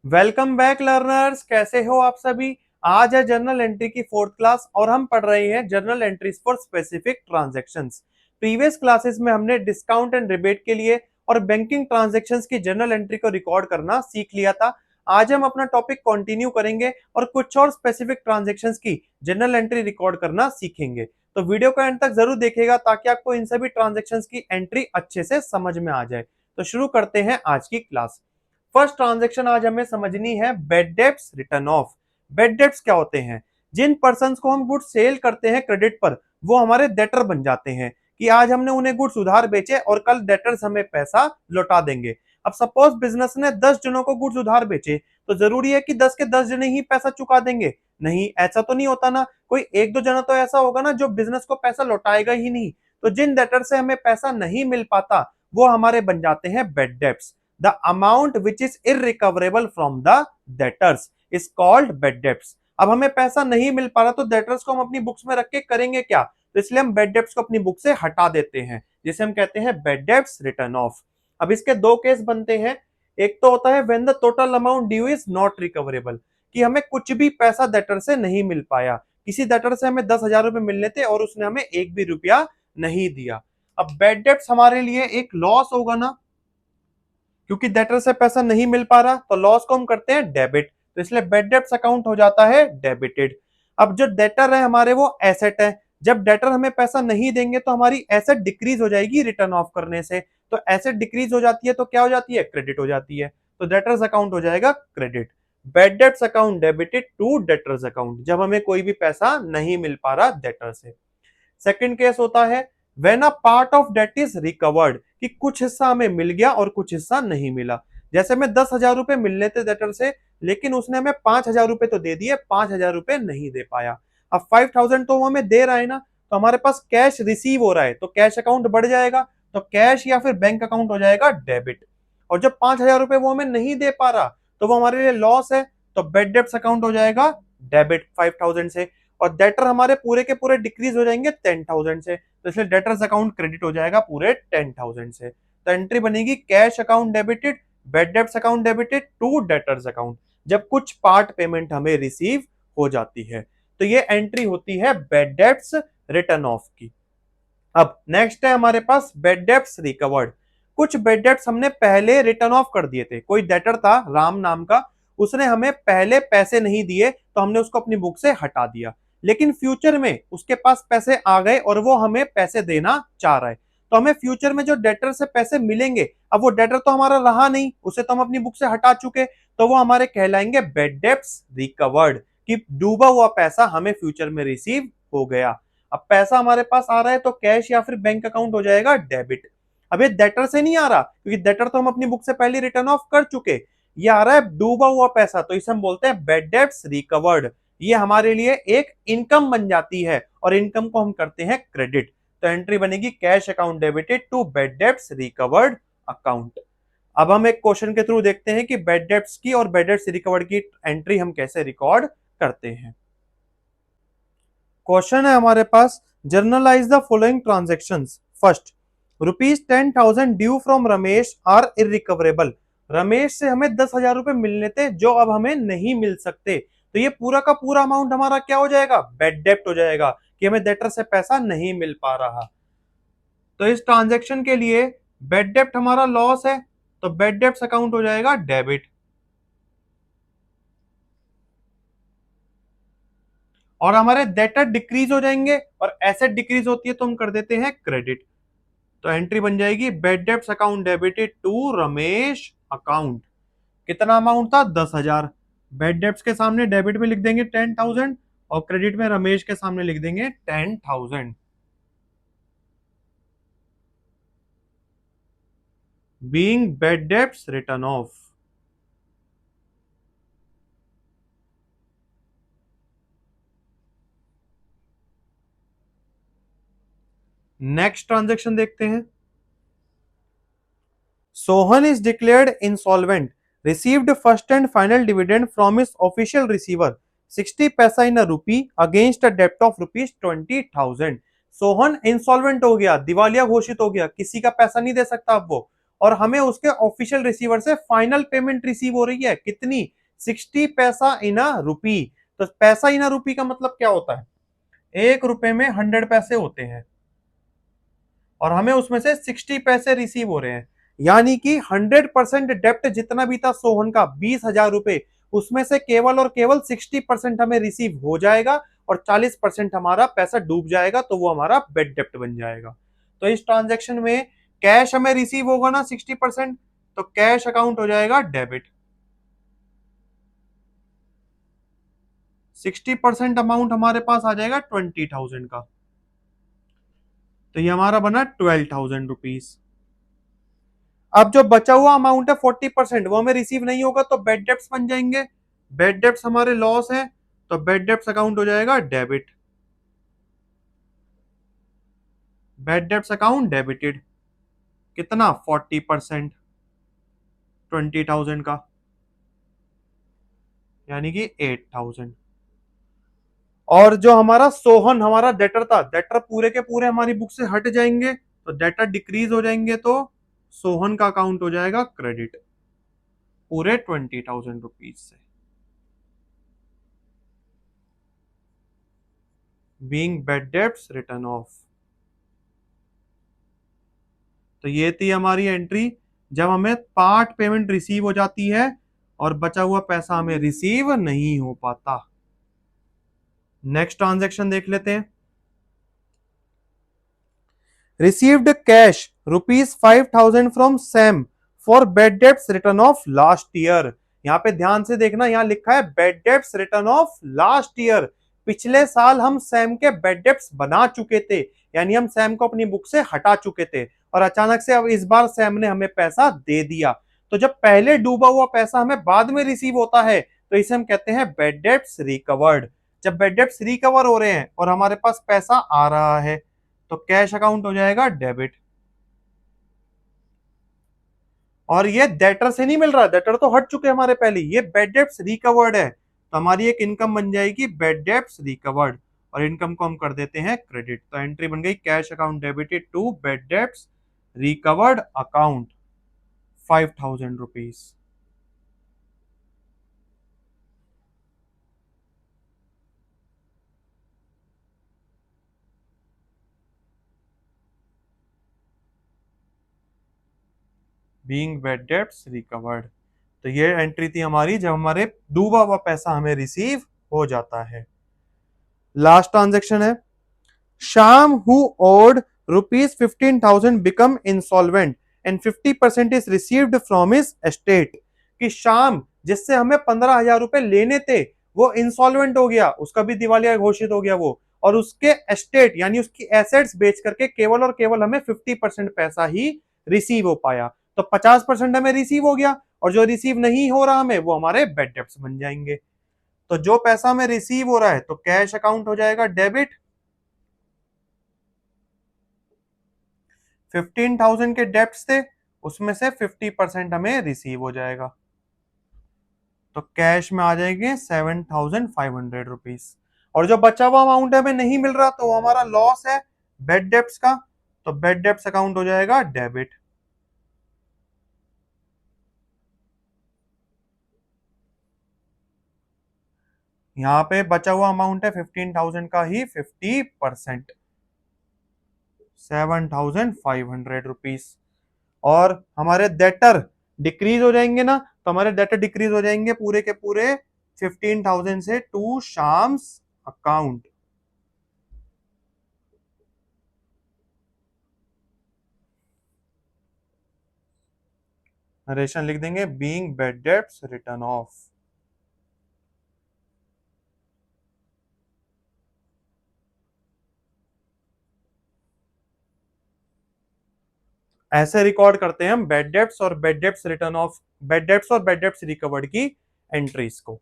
Welcome back learners, कैसे हो आप सभी। आज है जर्नल एंट्री की फोर्थ क्लास और हम पढ़ रहे हैं journal entries for specific transactions. Previous classes में हमने डिस्काउंट एंड रिबेट के लिए और बैंकिंग ट्रांजैक्शंस की जर्नल एंट्री को रिकॉर्ड करना सीख लिया था। आज हम अपना टॉपिक कंटिन्यू करेंगे और कुछ और स्पेसिफिक ट्रांजैक्शंस की जर्नल एंट्री रिकॉर्ड करना सीखेंगे। तो वीडियो को एंड तक जरूर देखिएगा ताकि आपको इन सभी ट्रांजैक्शंस की एंट्री अच्छे से समझ में आ जाए। तो शुरू करते हैं आज की क्लास। फर्स्ट ट्रांजैक्शन आज हमें समझनी है bed debts return of. Bed debts क्या होते हैं? जिन पर्संस को हम गुड्स सेल करते हैं क्रेडिट पर, वो हमारे डेटर बन जाते हैं कि आज हमने उन्हें गुड्स उधार बेचे और कल डेटर्स हमें पैसा लौटा देंगे। अब सपोज बिजनेस ने 10 जनों को गुड्स उधार बेचे, तो जरूरी है कि 10 के 10 जने ही पैसा चुका देंगे? नहीं, ऐसा तो नहीं होता ना। कोई एक दो जना तो ऐसा होगा ना जो बिजनेस को पैसा लौटाएगा ही नहीं। तो जिन डेटर से हमें पैसा नहीं मिल पाता, वो हमारे बन जाते हैं bed debts. The amount which is irrecoverable from the debtors is called bad debts। अब हमें पैसा नहीं मिल पा रहा तो डेटर्स को हम अपनी बुक्स में रख के करेंगे क्या? तो इसलिए हम बेड डेब्ट्स को अपनी बुक से हटा देते हैं, जिसे हम कहते हैं बेड डेब्ट्स रिटर्न ऑफ। अब इसके दो केस बनते हैं। एक तो होता है when the total amount due is not recoverable, कि हमें कुछ भी पैसा डेटर से नहीं मिल पाया। किसी डेटर से हमें 10,000 रुपए मिलने थे और उसने हमें एक भी रुपया नहीं दिया। अब बेड डेब्ट्स हमारे लिए एक लॉस होगा ना, क्योंकि डेटर से पैसा नहीं मिल पा रहा, तो लॉस को हम करते हैं डेबिट। तो इसलिए बेड डेब्ट्स अकाउंट हो जाता है डेबिटेड। अब जो डेटर है हमारे, वो एसेट है। जब डेटर हमें पैसा नहीं देंगे तो हमारी एसेट डिक्रीज हो जाएगी रिटर्न ऑफ करने से। तो एसेट डिक्रीज हो जाती है तो क्या हो जाती है? क्रेडिट हो जाती है। तो डेटर्स अकाउंट हो जाएगा credit. Bad debts account debited to debtors account, जब हमें कोई भी पैसा नहीं मिल पा रहा डेटर से। सेकंड केस होता है when a part of debt is recovered, कि कुछ हिस्सा हमें मिल गया और कुछ हिस्सा नहीं मिला। जैसे हमें 10,000 रुपए मिलने थे डेटर से, लेकिन उसने हमें 5,000 रुपए तो दे दिए, 5,000 रुपए नहीं दे पाया। अब 5,000 तो वो हमें दे रहा है ना, तो हमारे पास कैश रिसीव हो रहा है, तो कैश अकाउंट बढ़ जाएगा। तो कैश या फिर बैंक अकाउंट हो जाएगा डेबिट। और जब 5,000 रुपए वो हमें नहीं दे पा रहा, तो वो हमारे लिए लॉस है। तो बेड डेब्ट्स अकाउंट हो जाएगा डेबिट 5,000 से। और डेटर हमारे पूरे के पूरे डिक्रीज हो जाएंगे 10,000 से, तो इसलिए डेटर्स अकाउंट क्रेडिट हो जाएगा पूरे 10,000 से। तो एंट्री बनेगी cash account debited, bad debts account debited to debtors account, जब कुछ पार्ट पेमेंट हमें रिसीव हो जाती है। तो ये एंट्री होती है बेड डेब्ट्स रिटर्न ऑफ की। अब नेक्स्ट है हमारे पास बेड डेब्ट्स रिकवर्ड। कुछ बेड डेब्ट्स हमने पहले रिटर्न ऑफ कर दिए थे। कोई डेटर था राम नाम का, उसने हमें पहले पैसे नहीं दिए तो हमने उसको अपनी बुक से हटा दिया। लेकिन फ्यूचर में उसके पास पैसे आ गए और वो हमें पैसे देना चाह रहा है, तो हमें फ्यूचर में जो डेटर से पैसे मिलेंगे, अब वो डेटर तो हमारा रहा नहीं, उसे तो हम अपनी बुक से हटा चुके, तो वो हमारे कहलाएंगे बेड डेब्ट्स रिकवर्ड, कि डूबा हुआ पैसा हमें फ्यूचर में रिसीव हो गया। अब पैसा हमारे पास आ रहा है तो कैश या फिर बैंक अकाउंट हो जाएगा डेबिट। अब ये डेटर से नहीं आ रहा, क्योंकि डेटर तो हम अपनी बुक से पहले रिटर्न ऑफ कर चुके। ये आ रहा है डूबा हुआ पैसा, तो इसे हम बोलते हैं बेड डेब्ट्स रिकवर्ड। ये हमारे लिए एक इनकम बन जाती है और इनकम को हम करते हैं क्रेडिट। तो एंट्री बनेगी cash account debited to bad debts recovered account. अब हम एक क्वेश्चन के थ्रू देखते हैं कि बेड डेब्ट्स की और बेड डेब्ट्स रिकवर्ड की एंट्री हम कैसे रिकॉर्ड करते हैं। क्वेश्चन है हमारे पास, journalise the following transactions. First, ₹10,000 due from Ramesh are irrecoverable. Ramesh से हमें 10,000 रुपए मिलने थे जो अब हमें नहीं मिल सकते। तो ये पूरा का पूरा अमाउंट हमारा क्या हो जाएगा? बेड डेप्ट हो जाएगा, कि हमें डेटर से पैसा नहीं मिल पा रहा। तो इस ट्रांजेक्शन के लिए बेड डेप्ट हमारा लॉस है, तो बेड डेप्ट अकाउंट हो जाएगा डेबिट। और हमारे डेटर डिक्रीज हो जाएंगे और एसेट डिक्रीज होती है तो हम कर देते हैं क्रेडिट। तो एंट्री बन जाएगी bad debts account debited to Ramesh account. कितना अमाउंट था? 10,000। बेड डेब्ट्स के सामने डेबिट में लिख देंगे 10,000 और क्रेडिट में रमेश के सामने लिख देंगे 10,000। Being bad debts return off. Next transaction देखते हैं। Sohan is declared insolvent, received first and final dividend from his official receiver 60 paisa in a rupee against a डेप्ट ऑफ ₹20,000। सोहन इंसॉल्वेंट हो गया, दिवालिया घोषित हो गया, किसी का पैसा नहीं दे सकता अब वो। और हमें उसके ऑफिशियल रिसीवर से फाइनल पेमेंट रिसीव हो रही है। कितनी? 60 पैसा इन अ रूपी। तो पैसा इन अ रूपी का मतलब क्या होता है? 1 रुपए में 100 पैसे होते हैं और हमें उसमें से 60 पैसे रिसीव हो रहे हैं, यानी कि 100% डेप्ट जितना भी था सोहन का 20,000 रुपए, उसमें से केवल और केवल 60% हमें रिसीव हो जाएगा और 40% हमारा पैसा डूब जाएगा, तो वो हमारा बेड डेप्ट बन जाएगा। तो इस ट्रांजेक्शन में कैश हमें रिसीव होगा ना 60%, तो कैश अकाउंट हो जाएगा डेबिट। 60% अमाउंट हमारे पास आ जाएगा 20,000 का, तो ये हमारा बना 12,000 रुपीज। अब जो बचा हुआ अमाउंट है 40%, वो हमें रिसीव नहीं होगा, तो बेड डेप्स बन जाएंगे। बेड डेप्स हमारे लॉस है, तो बेड डेप्स अकाउंट हो जाएगा debit. Bad debts account debited. कितना? 40%, 20,000 का, यानी कि 8,000। और जो हमारा सोहन हमारा डेटर था, डेटर पूरे के पूरे हमारी बुक से हट जाएंगे, तो डेटर डिक्रीज हो जाएंगे, तो सोहन का अकाउंट हो जाएगा क्रेडिट पूरे 20,000 रुपीज से। Being bad debts return off. तो ये थी हमारी एंट्री जब हमें पार्ट पेमेंट रिसीव हो जाती है और बचा हुआ पैसा हमें रिसीव नहीं हो पाता। नेक्स्ट ट्रांजैक्शन देख लेते हैं। Received cash ₹5,000 from Sam for bed debts return of last year. यहाँ पे ध्यान से देखना, यहाँ लिखा है bed debts return of last year. पिछले साल हम सैम के बेड डेब्ट्स बना चुके थे, यानी हम सैम को अपनी बुक से हटा चुके थे और अचानक से अब इस बार सैम ने हमें पैसा दे दिया। तो जब पहले डूबा हुआ पैसा हमें बाद में रिसीव होता है, तो इसे हम कहते हैं बेड डेब्ट्स रिकवर्ड। जब बेड डेब्ट्स रिकवर हो रहे हैं और हमारे पास पैसा आ रहा है, तो कैश अकाउंट हो जाएगा डेबिट। और ये डेटर से नहीं मिल रहा, डेटर तो हट चुके हमारे पहले, ये बेड डेब्ट्स रिकवर्ड है, तो हमारी एक इनकम बन जाएगी बेड डेब्ट्स रिकवर्ड, और इनकम को हम कर देते हैं क्रेडिट। तो एंट्री बन गई cash account debited to bad debts recovered account 5,000 rupees. Being bad debts recovered. तो ये एंट्री थी हमारी जब हमारे डूबा हुआ पैसा हमें रिसीव हो जाता है। लास्ट ट्रांजेक्शन है Shyam who owed ₹15,000 become insolvent and 50% is received from his estate. कि श्याम जिससे हमें 15,000 रुपए लेने थे, वो इंसॉल्वेंट हो गया, उसका भी दिवालिया घोषित हो गया वो, और उसके एस्टेट यानी उसकी एसेट्स बेच करके केवल और केवल हमें 50% पैसा ही रिसीव हो पाया। तो 50% हमें रिसीव हो गया, और जो रिसीव नहीं हो रहा हमें, वो हमारे बेड डेब्ट्स बन जाएंगे। तो जो पैसा हमें रिसीव हो रहा है, तो कैश अकाउंट हो जाएगा डेबिट। 15,000 के डेप्ट थे, उसमें से 50% हमें रिसीव हो जाएगा, तो कैश में आ जाएंगे 7,500 रुपीज। और जो बचा हुआ अमाउंट हमें नहीं मिल रहा, तो हमारा लॉस है बेड डेप्ट का, तो बेड डेप्ट अकाउंट हो जाएगा डेबिट। यहां पे बचा हुआ अमाउंट है 15,000 का ही 50%, 7,500 रुपीज। और हमारे डेटर डिक्रीज हो जाएंगे ना, तो हमारे डेटर डिक्रीज हो जाएंगे पूरे के पूरे 15,000 से टू शाम्स अकाउंट। नरेशन लिख देंगे being bad debts return of. ऐसे रिकॉर्ड करते हैं हम बेड डेट्स और bad debts return of, bad debts और बेड डेट्स रिकवर्ड की एंट्रीज को।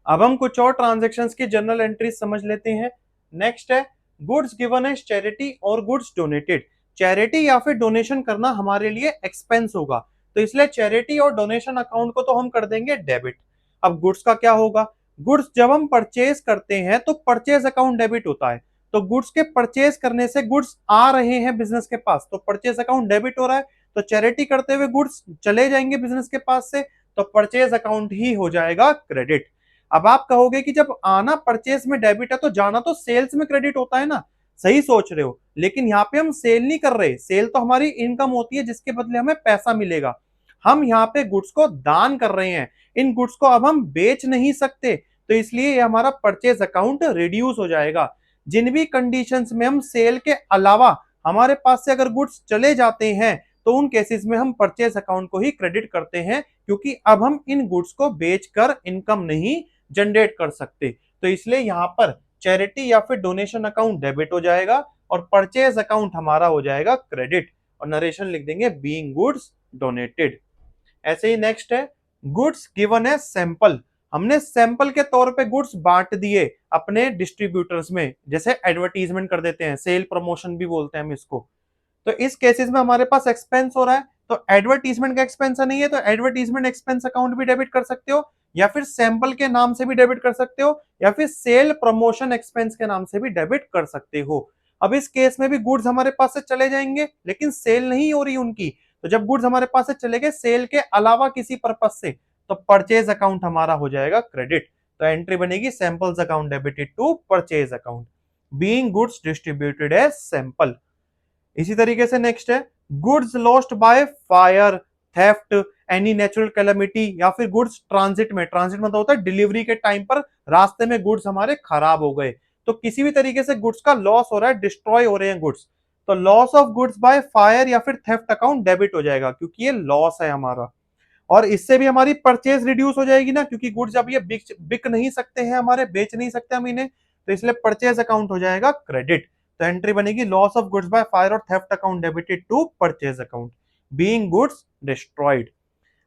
अब हम कुछ और ट्रांजेक्शन्स की जनरल एंट्रीज समझ लेते हैं। नेक्स्ट है गुड्स गिवन एज चैरिटी और गुड्स डोनेटेड। चैरिटी या फिर डोनेशन करना हमारे लिए एक्सपेंस होगा, तो इसलिए चैरिटी और डोनेशन अकाउंट को तो हम कर देंगे डेबिट। अब गुड्स का क्या होगा? गुड्स जब हम परचेज करते हैं तो परचेज अकाउंट डेबिट होता है, तो गुड्स के परचेज करने से गुड्स आ रहे हैं बिजनेस के पास, तो परचेज अकाउंट डेबिट हो रहा है, तो चैरिटी करते हुए गुड्स चले जाएंगे बिजनेस के पास से, तो परचेज अकाउंट ही हो जाएगा क्रेडिट। अब आप कहोगे कि जब आना परचेज में डेबिट है तो जाना तो सेल्स में क्रेडिट होता है ना। सही सोच रहे हो, लेकिन यहाँ पे हम सेल नहीं कर रहे, सेल तो हमारी इनकम होती है जिसके बदले हमें पैसा मिलेगा। हम यहाँ पे गुड्स को दान कर रहे हैं, इन गुड्स को अब हम बेच नहीं सकते, तो इसलिए ये हमारा परचेज अकाउंट रिड्यूस हो जाएगा। जिन भी कंडीशंस में हम सेल के अलावा हमारे पास से अगर गुड्स चले जाते हैं तो उन केसेस में हम परचेज अकाउंट को ही क्रेडिट करते हैं, क्योंकि अब हम इन गुड्स को बेचकर इनकम नहीं जनरेट कर सकते। तो इसलिए यहाँ पर चैरिटी या फिर डोनेशन अकाउंट डेबिट हो जाएगा और परचेज अकाउंट हमारा हो जाएगा क्रेडिट, और नरेशन लिख देंगे बीइंग गुड्स डोनेटेड। ऐसे ही नेक्स्ट है गुड्स गिवन एज सैंपल। हमने सैंपल के तौर पे गुड्स बांट दिए अपने डिस्ट्रीब्यूटर्स में, जैसे एडवर्टीजमेंट कर देते हैं, सेल प्रमोशन भी बोलते हैं हम इसको। तो इस केसेस में हमारे पास एक्सपेंस हो रहा है, तो एडवर्टीजमेंट का एक्सपेंस नहीं है तो एडवर्टीजमेंट एक्सपेंस अकाउंट भी डेबिट कर सकते हो, या फिर सैंपल के नाम से भी डेबिट कर सकते हो, या फिर सेल प्रमोशन एक्सपेंस के नाम से भी डेबिट कर सकते हो। अब इस केस में भी गुड्स हमारे पास से चले जाएंगे लेकिन सेल नहीं हो रही उनकी, तो जब गुड्स हमारे पास से चले गए सेल के अलावा किसी पर्पज से, तो परचेज अकाउंट हमारा हो जाएगा क्रेडिट। तो एंट्री बनेगी samples account debited to purchase account, being goods distributed as sample. इसी तरीके से नेक्स्ट है goods lost by fire, theft, any natural calamity, या फिर गुड्स ट्रांजिट में, ट्रांजिट मतलब होता है डिलीवरी के टाइम पर रास्ते में गुड्स हमारे खराब हो गए, तो किसी भी तरीके से गुड्स का लॉस हो रहा है, डिस्ट्रॉय हो रहे हैं गुड्स, तो loss of goods by fire या फिर थेफ्ट अकाउंट डेबिट हो जाएगा, क्योंकि ये लॉस है हमारा। और इससे भी हमारी परचेज रिड्यूस हो जाएगी ना, क्योंकि गुड्स अब ये बिक नहीं सकते हैं हमारे, बेच नहीं सकते हम इन्हें, तो इसलिए परचेज अकाउंट हो जाएगा क्रेडिट। तो एंट्री बनेगी loss of goods by fire और theft account debited to purchase account, being goods destroyed.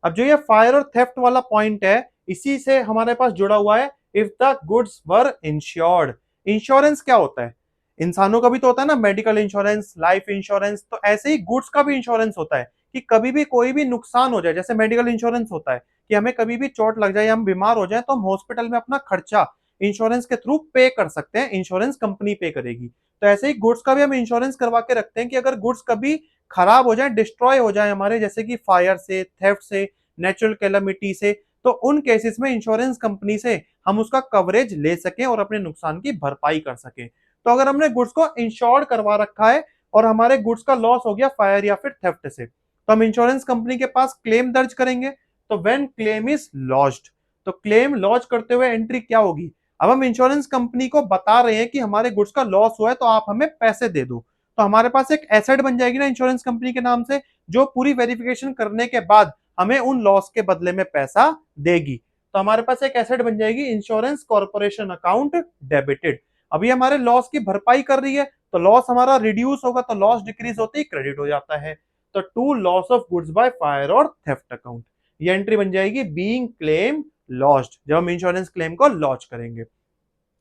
अब जो ये फायर और थेफ्ट वाला पॉइंट है, इसी से हमारे पास जुड़ा हुआ है if the goods were insured. Insurance क्या होता है? इंसानों का भी तो होता है ना, मेडिकल इंश्योरेंस, लाइफ इंश्योरेंस, तो ऐसे ही गुड्स का भी इंश्योरेंस होता है कि कभी भी कोई भी नुकसान हो जाए, जैसे मेडिकल इंश्योरेंस होता है कि हमें कभी भी चोट लग जाए या हम बीमार हो जाए तो हम हॉस्पिटल में अपना खर्चा इंश्योरेंस के थ्रू पे कर सकते हैं, इंश्योरेंस कंपनी पे करेगी। तो ऐसे ही गुड्स का भी हम इंश्योरेंस करवा के रखते हैं कि अगर गुड्स कभी खराब हो जाए, डिस्ट्रॉय हो जाए हमारे, जैसे कि फायर से, थेफ्ट से, नेचुरल कैलामिटी से, तो उन केसेस में इंश्योरेंस कंपनी से हम उसका कवरेज ले सकें और अपने नुकसान की भरपाई कर सकें। तो अगर हमने गुड्स को इंश्योर करवा रखा है और हमारे गुड्स का लॉस हो गया फायर या फिर थेफ्ट से, तो हम इंश्योरेंस कंपनी के पास क्लेम दर्ज करेंगे। तो व्हेन क्लेम इज लॉज्ड, तो क्लेम लॉन्च करते हुए एंट्री क्या होगी? अब हम इंश्योरेंस कंपनी को बता रहे हैं कि हमारे गुड्स का लॉस हुआ है तो आप हमें पैसे दे दो, तो हमारे पास एक एसेट बन जाएगी ना इंश्योरेंस कंपनी के नाम से, जो पूरी वेरिफिकेशन करने के बाद हमें उन लॉस के बदले में पैसा देगी। तो हमारे पास एक एसेट बन जाएगी इंश्योरेंस कॉर्पोरेशन अकाउंट डेबिटेड। अभी हमारे लॉस की भरपाई कर रही है, तो लॉस हमारा रिड्यूस होगा, तो लॉस डिक्रीज होते ही क्रेडिट हो जाता है। तो to loss of goods by fire और थेफ्ट अकाउंट, ये एंट्री बन जाएगी बीइंग क्लेम लॉस्ट, जब हम इंश्योरेंस क्लेम को लॉन्च करेंगे।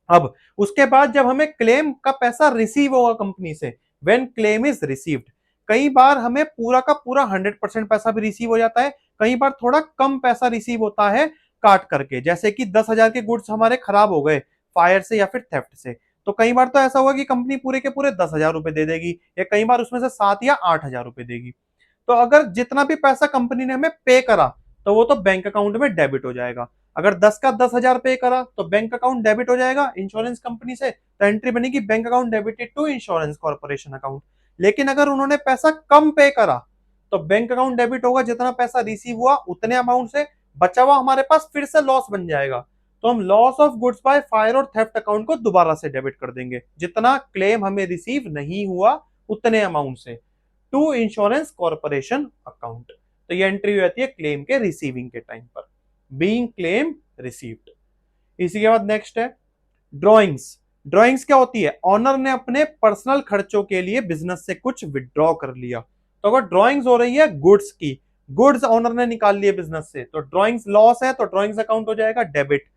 अब उसके बाद जब हमें क्लेम का पैसा रिसीव होगा कंपनी से, व्हेन क्लेम इज रिसीव्ड, कई बार हमें पूरा का पूरा 100% पैसा भी रिसीव हो जाता है, कई बार थोड़ा कम पैसा रिसीव होता है काट करके, जैसे कि 10,000 के गुड्स हमारे खराब हो गए फायर से या फिर थेफ्ट से, तो कई बार तो ऐसा होगा कि कंपनी पूरे के पूरे 10,000 रुपए दे देगी, या कई बार उसमें से 7 या 8,000 रुपए देगी। तो अगर जितना भी पैसा कंपनी ने हमें पे करा तो वो तो बैंक अकाउंट में डेबिट हो जाएगा। अगर 10 का 10,000 पे करा तो बैंक अकाउंट डेबिट हो जाएगा इंश्योरेंस कंपनी से, तो एंट्री बनेगी bank account debited to insurance corporation account. लेकिन अगर उन्होंने पैसा कम पे करा तो बैंक अकाउंट डेबिट होगा, जितना पैसा रिसीव हुआ उतने अमाउंट से बचा हुआ हमारे पास फिर से लॉस बन जाएगा, तो हम loss of goods by fire और थेफ्ट अकाउंट को दोबारा से डेबिट कर देंगे, जितना क्लेम हमें रिसीव नहीं हुआ उतने अमाउंट से, टू इंश्योरेंस कॉर्पोरेशन अकाउंट। तो ये एंट्री हो जाती है क्लेम के रिसीविंग के टाइम पर, बीइंग क्लेम रिसीव्ड। इसी के बाद नेक्स्ट है ड्रॉइंग्स। ड्रॉइंग्स क्या होती है? ऑनर ने अपने पर्सनल खर्चों के लिए बिजनेस से कुछ विड्रॉ कर लिया, तो अगर ड्रॉइंग्स हो रही है गुड्स की, गुड्स ऑनर ने निकाल लिए बिजनेस से, तो ड्रॉइंग्स लॉस है तो ड्रॉइंग्स अकाउंट हो जाएगा डेबिट,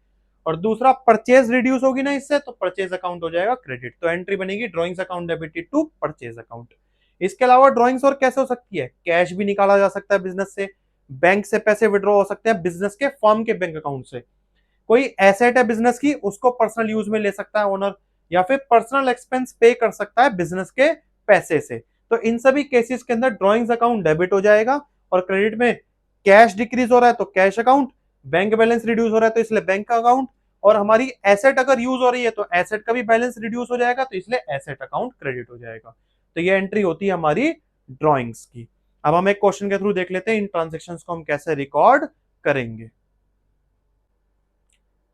और दूसरा परचेज रिड्यूस होगी ना इससे, तो परचेज अकाउंट हो जाएगा क्रेडिट। तो एंट्री बनेगी drawings account debited to purchase account. इसके अलावा ड्रॉइंग्स और कैसे हो सकती है? कैश भी निकाला जा सकता है बिजनेस से, बैंक से पैसे विड्रॉ हो सकते हैं बिजनेस के फर्म के बैंक अकाउंट से, कोई एसेट है बिजनेस की उसको पर्सनल यूज में ले सकता है ओनर, या फिर पर्सनल एक्सपेंस पे कर सकता है बिजनेस के पैसे से। तो इन सभी केसेस के अंदर ड्रॉइंग्स अकाउंट डेबिट हो जाएगा। और क्रेडिट में कैश डिक्रीज हो रहा है तो cash account, bank balance reduce हो रहा है तो इसलिए बैंक अकाउंट, और हमारी एसेट अगर यूज हो रही है तो एसेट का भी बैलेंस रिड्यूस हो जाएगा तो इसलिए एसेट अकाउंट क्रेडिट हो जाएगा। तो ये एंट्री होती है हमारी ड्रॉइंग्स की। अब हम एक क्वेश्चन के थ्रू देख लेते हैं इन ट्रांजेक्शन्स को हम कैसे रिकॉर्ड करेंगे।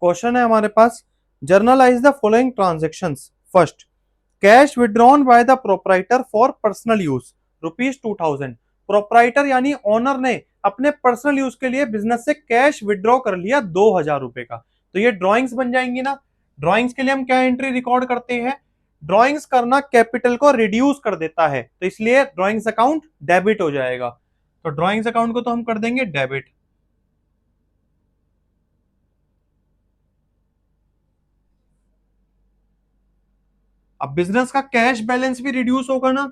क्वेश्चन है हमारे पास, journalise the following transactions. First, cash withdrawn by the proprietor for personal use ₹2000। Proprietor यानी ओनर ने अपने पर्सनल यूज के लिए बिजनेस से कैश विड्रॉ कर लिया ₹2000 का। तो ये ड्रॉइंग्स बन जाएंगी ना। ड्रॉइंग्स के लिए हम क्या एंट्री रिकॉर्ड करते हैं? ड्रॉइंग्स करना कैपिटल को रिड्यूस कर देता है तो इसलिए ड्रॉइंग्स अकाउंट डेबिट हो जाएगा। तो ड्रॉइंग्स अकाउंट को तो हम कर देंगे डेबिट। अब बिजनेस का कैश बैलेंस भी रिड्यूस होगा ना,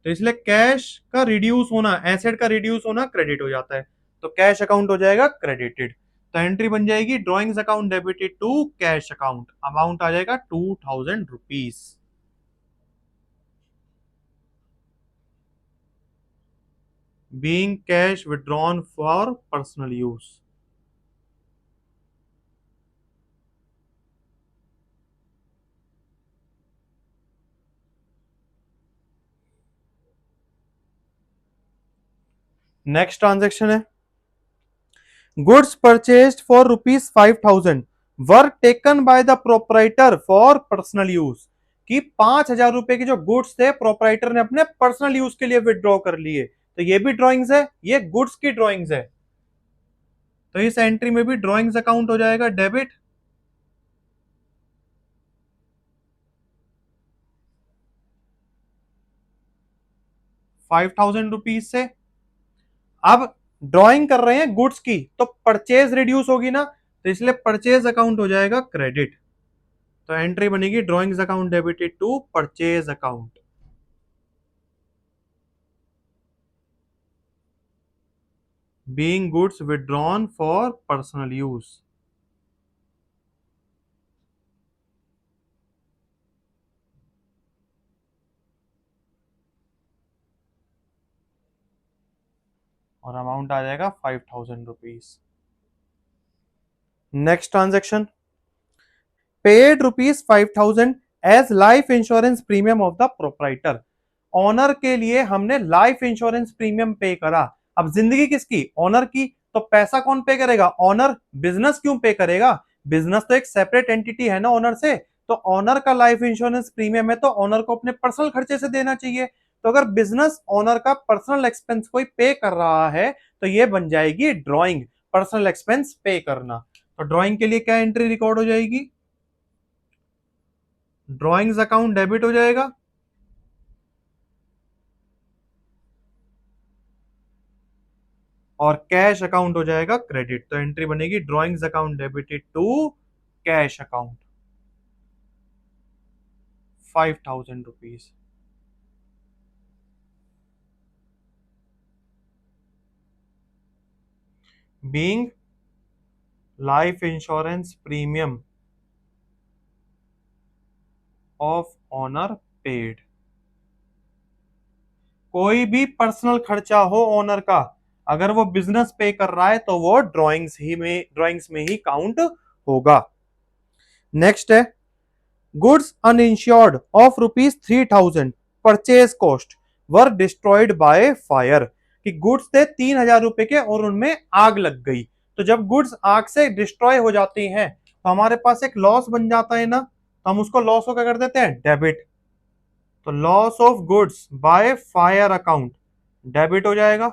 तो इसलिए कैश का रिड्यूस होना, एसेट का रिड्यूस होना क्रेडिट हो जाता है। तो कैश अकाउंट हो जाएगा क्रेडिटेड। तो एंट्री बन जाएगी drawings account debited to cash account, amount आ जाएगा ₹2000। Being cash withdrawn for personal use. Next transaction है, goods purchased for ₹5000 were taken by the proprietor for personal use. कि ₹5000 के जो गुड्स थे प्रोपराइटर ने अपने पर्सनल यूज के लिए विड्रॉ कर लिए। तो ये भी ड्रॉइंग्स है, ये गुड्स की ड्रॉइंग्स है। तो इस एंट्री में भी ड्रॉइंग्स अकाउंट हो जाएगा डेबिट। ₹5000 से। अब ड्रॉइंग कर रहे हैं गुड्स की तो परचेज रिड्यूस होगी ना, तो इसलिए परचेज अकाउंट हो जाएगा क्रेडिट। तो एंट्री बनेगी drawings account debited to purchase account. Being goods withdrawn for personal use. और अमाउंट आ जाएगा ₹5000। Next transaction, paid ₹5000 as life insurance premium of the proprietor. Owner के लिए हमने लाइफ इंश्योरेंस प्रीमियम पे करा। अब जिंदगी किसकी? ऑनर की। तो पैसा कौन पे करेगा? ऑनर। बिजनेस क्यों पे करेगा? बिजनेस तो एक सेपरेट एंटिटी है ना ऑनर से। तो ऑनर का लाइफ इंश्योरेंस प्रीमियम है तो ऑनर को अपने पर्सनल खर्चे से देना चाहिए। तो अगर बिजनेस ऑनर का पर्सनल एक्सपेंस कोई पे कर रहा है तो ये बन जाएगी ड्रॉइंग, पर्सनल एक्सपेंस पे करना। तो ड्रॉइंग के लिए क्या एंट्री रिकॉर्ड हो जाएगी? ड्रॉइंग्स अकाउंट डेबिट हो जाएगा और कैश अकाउंट हो जाएगा क्रेडिट। तो एंट्री बनेगी drawings account debited to cash account ₹5000। Being life insurance premium of owner paid. कोई भी पर्सनल खर्चा हो ऑनर का, अगर वो बिजनेस पे कर रहा है तो वो ड्रॉइंग्स में ही काउंट होगा। नेक्स्ट है, goods uninsured of ₹3000 purchase cost were destroyed by fire. कि गुड्स थे ₹3000 के और उनमें आग लग गई। तो जब गुड्स आग से डिस्ट्रॉय हो जाती हैं तो हमारे पास एक लॉस बन जाता है ना, तो हम उसको लॉस को क्या कर देते हैं? डेबिट। तो loss of goods by fire account debit हो जाएगा।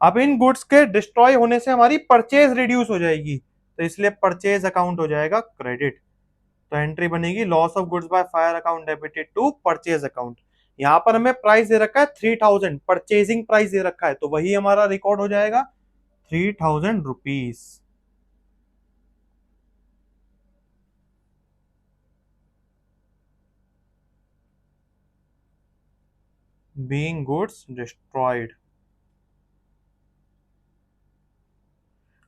अब इन गुड्स के डिस्ट्रॉय होने से हमारी परचेज रिड्यूस हो जाएगी तो इसलिए परचेज अकाउंट हो जाएगा क्रेडिट। तो एंट्री बनेगी loss of goods by fire account debited to purchase account. यहां पर हमें प्राइस दे रखा है 3000, परचेजिंग प्राइस दे रखा है तो वही हमारा रिकॉर्ड हो जाएगा ₹3000। Being goods destroyed.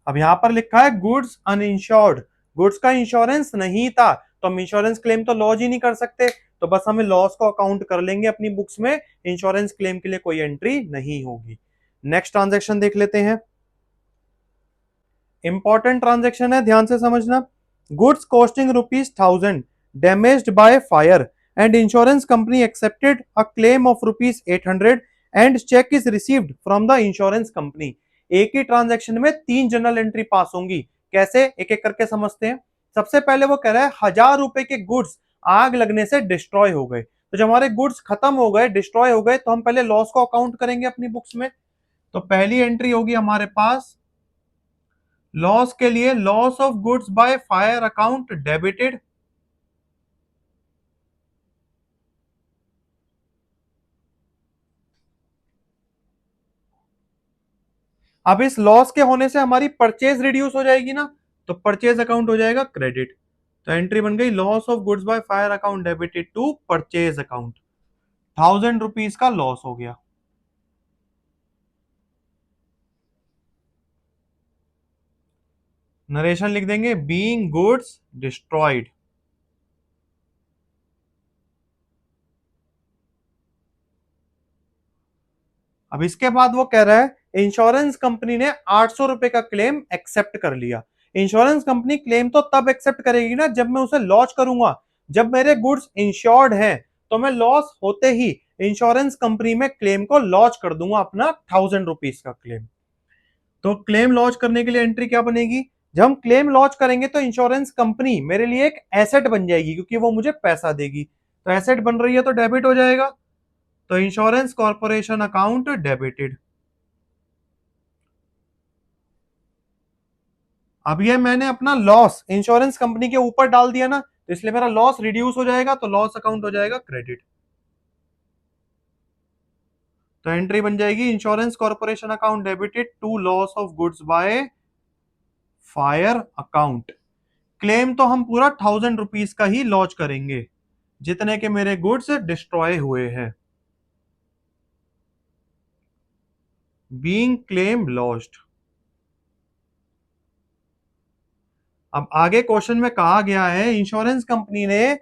अब यहां पर लिखा है गुड्स अनइंश्योर्ड, गुड्स का इंश्योरेंस नहीं था, तो हम इंश्योरेंस क्लेम तो लॉज ही नहीं कर सकते, तो बस हमें लॉस को अकाउंट कर लेंगे अपनी बुक्स में, इंश्योरेंस क्लेम के लिए कोई एंट्री नहीं होगी। नेक्स्ट ट्रांजेक्शन देख लेते हैं। इंपॉर्टेंट ट्रांजेक्शन है, ध्यान से समझना। Goods costing ₹1000 damaged by fire and insurance company accepted a claim of ₹800 and cheque is received from the insurance company. एक ही ट्रांजेक्शन में 3 जनरल एंट्री पास होंगी। कैसे, एक एक करके समझते हैं। सबसे पहले वो कह रहा है ₹1000 के गुड्स आग लगने से डिस्ट्रॉय हो गए, तो जब हमारे गुड्स खत्म हो गए, डिस्ट्रॉय हो गए, तो हम पहले लॉस को अकाउंट करेंगे अपनी बुक्स में। तो पहली एंट्री होगी हमारे पास लॉस के लिए, loss of goods by fire account debited. अब इस लॉस के होने से हमारी परचेज रिड्यूस हो जाएगी ना, तो परचेज अकाउंट हो जाएगा क्रेडिट। तो एंट्री बन गई loss of goods by fire account debited to purchase account. ₹1000 का लॉस हो गया। नरेशन लिख देंगे बीइंग गुड्स डिस्ट्रॉयड। अब इसके बाद वो कह रहा है इंश्योरेंस कंपनी ने ₹800 का क्लेम एक्सेप्ट कर लिया। इंश्योरेंस कंपनी क्लेम तो तब एक्सेप्ट करेगी ना जब मैं उसे लॉन्च करूंगा, जब मेरे गुड्स इंश्योर्ड हैं, तो मैं लॉस होते ही इंश्योरेंस कंपनी में क्लेम को लॉन्च कर दूंगा अपना ₹1000 का क्लेम। तो क्लेम लॉन्च करने के लिए एंट्री क्या बनेगी, जब हम क्लेम लॉन्च करेंगे तो इंश्योरेंस कंपनी मेरे लिए एक एसेट बन जाएगी क्योंकि वो मुझे पैसा देगी। तो एसेट बन रही है तो डेबिट हो जाएगा, तो इंश्योरेंस कॉर्पोरेशन अकाउंट डेबिटेड। अब ये मैंने अपना लॉस इंश्योरेंस कंपनी के ऊपर डाल दिया ना, तो इसलिए मेरा लॉस रिड्यूस हो जाएगा, तो लॉस अकाउंट हो जाएगा क्रेडिट। तो एंट्री बन जाएगी insurance corporation account debited to loss of goods by fire account. Claim तो हम पूरा ₹1000 का ही लॉन्च करेंगे जितने के मेरे गुड्स डिस्ट्रॉय हुए हैं। Being claim lost. अब आगे क्वेश्चन में कहा गया है इंश्योरेंस कंपनी ने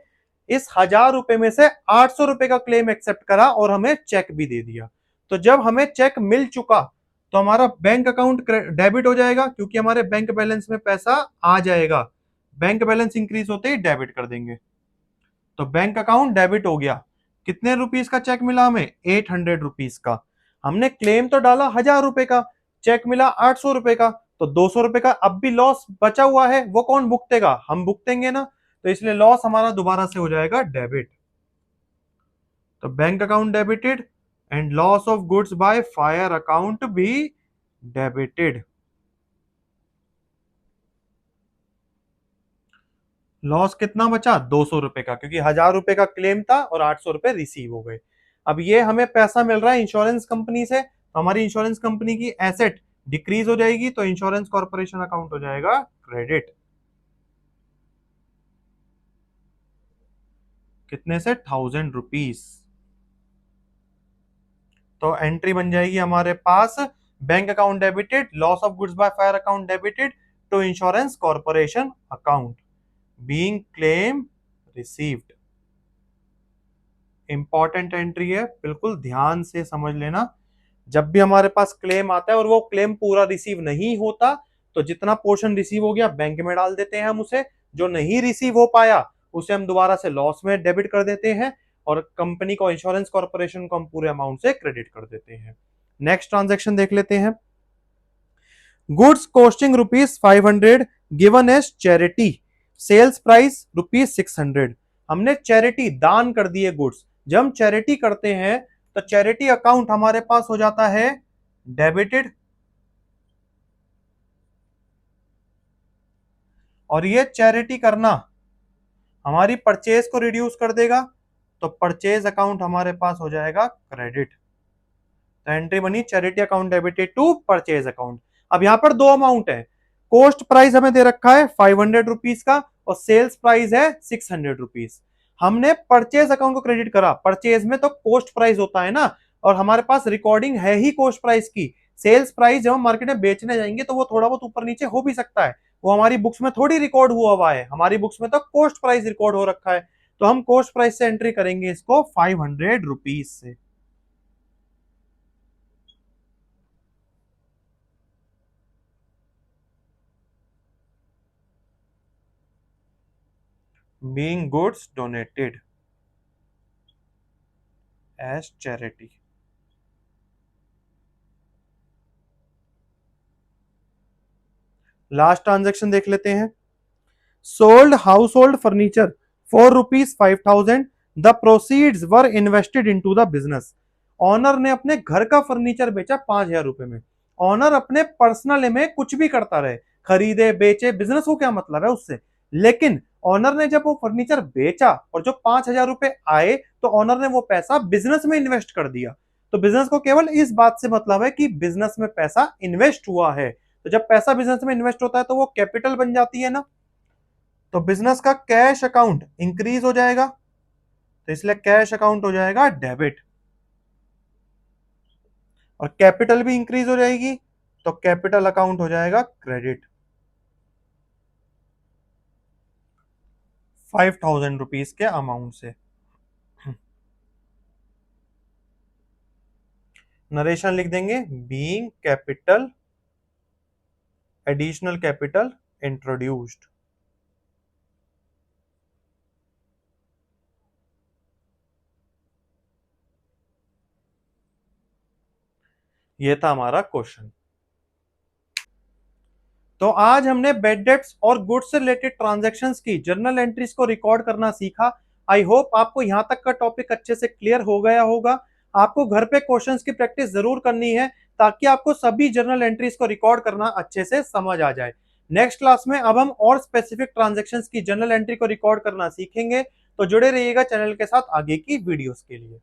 इस ₹1000 में से ₹800 का क्लेम एक्सेप्ट करा और हमें चेक भी दे दिया। तो जब हमें चेक मिल चुका तो हमारा बैंक अकाउंट डेबिट हो जाएगा क्योंकि हमारे बैंक बैलेंस में पैसा आ जाएगा। बैंक बैलेंस इंक्रीज होते ही डेबिट कर देंगे, तो बैंक अकाउंट डेबिट हो गया। कितने रुपीस का चेक मिला हमें, ₹800 का। हमने क्लेम तो डाला ₹1000 का, चेक मिला ₹800 का, तो ₹200 का अब भी लॉस बचा हुआ है, वो कौन भुगतेगा, हम भुगतेंगे ना। तो इसलिए लॉस हमारा दोबारा से हो जाएगा डेबिट। तो bank account debited and loss of goods by fire account भी डेबिटेड। लॉस कितना बचा, ₹200 का, क्योंकि ₹1000 का क्लेम था और ₹800 रिसीव हो गए। अब ये हमें पैसा मिल रहा है इंश्योरेंस कंपनी से, तो हमारी इंश्योरेंस कंपनी की एसेट डिक्रीज हो जाएगी, तो इंश्योरेंस कॉर्पोरेशन अकाउंट हो जाएगा क्रेडिट। कितने से, ₹1000। तो एंट्री बन जाएगी हमारे पास bank account debited, loss of goods by fire account debited to insurance corporation account, being claim received. Important entry है, बिल्कुल ध्यान से समझ लेना। जब भी हमारे पास क्लेम आता है और वो क्लेम पूरा रिसीव नहीं होता, तो जितना पोर्शन रिसीव हो गया बैंक में डाल देते हैं हम उसे, जो नहीं रिसीव हो पाया उसे हम दोबारा से लॉस में डेबिट कर देते हैं, और कंपनी को, इंश्योरेंस कॉर्पोरेशन को हम पूरे अमाउंट से क्रेडिट कर देते हैं। नेक्स्ट ट्रांजेक्शन देख लेते हैं। Goods costing ₹500 given as charity, sales price ₹600। हमने चैरिटी, दान कर दिए गुड्स। जब हम चैरिटी करते हैं तो चैरिटी अकाउंट हमारे पास हो जाता है डेबिटेड, और ये चैरिटी करना हमारी परचेज को रिड्यूस कर देगा, तो परचेज अकाउंट हमारे पास हो जाएगा क्रेडिट। तो एंट्री बनी charity account debited to purchase account. अब यहां पर दो अमाउंट है, कॉस्ट प्राइस हमें दे रखा है ₹500 का और सेल्स प्राइस है ₹600। हमने परचेज अकाउंट को क्रेडिट करा, परचेज में तो कॉस्ट प्राइस होता है ना, और हमारे पास रिकॉर्डिंग है ही कॉस्ट प्राइस की, सेल्स प्राइस जब हम मार्केट में बेचने जाएंगे तो वो थोड़ा बहुत ऊपर नीचे हो भी सकता है, वो हमारी बुक्स में थोड़ी रिकॉर्ड हुआ है, हमारी बुक्स में तो कॉस्ट प्राइस रिकॉर्ड हो रखा है। तो हम कॉस्ट प्राइस से एंट्री करेंगे इसको 500 रुपीज से। Being goods donated as charity. Last transaction देख लेते हैं। Sold household furniture for ₹5,000। The proceeds were invested into the business. Owner ने अपने घर का फर्नीचर बेचा 5,000 रुपए में। ऑनर अपने पर्सनल में कुछ भी करता रहे, खरीदे बेचे, बिजनेस को क्या मतलब है उससे। लेकिन ऑनर ने जब वो फर्नीचर बेचा और जो 5,000 रुपए आए तो ऑनर ने वो पैसा बिजनेस में इन्वेस्ट कर दिया। तो बिजनेस को केवल इस बात से मतलब है कि बिजनेस में पैसा इन्वेस्ट हुआ है। तो जब पैसा बिजनेस में इन्वेस्ट होता है तो वो कैपिटल बन जाती है ना। तो बिजनेस का कैश अकाउंट इंक्रीज हो जाएगा, तो इसलिए कैश अकाउंट हो जाएगा डेबिट। और कैपिटल भी इंक्रीज हो जाएगी तो कैपिटल अकाउंट हो जाएगा क्रेडिट। 5,000 रुपीज के अमाउंट से। नरेशन लिख देंगे, being capital additional capital introduced. ये था हमारा क्वेश्चन। तो आज हमने बेड डेट्स और गुड्स से रिलेटेड ट्रांजैक्शंस की जर्नल एंट्रीज को रिकॉर्ड करना सीखा। आई होप आपको यहां तक का टॉपिक अच्छे से क्लियर हो गया होगा। आपको घर पे क्वेश्चंस की प्रैक्टिस जरूर करनी है ताकि आपको सभी जर्नल एंट्रीज को रिकॉर्ड करना अच्छे से समझ आ जाए। नेक्स्ट क्लास में अब हम और स्पेसिफिक ट्रांजेक्शन्स की जर्नल एंट्री को रिकॉर्ड करना सीखेंगे। तो जुड़े रहिएगा चैनल के साथ आगे की वीडियोस के लिए।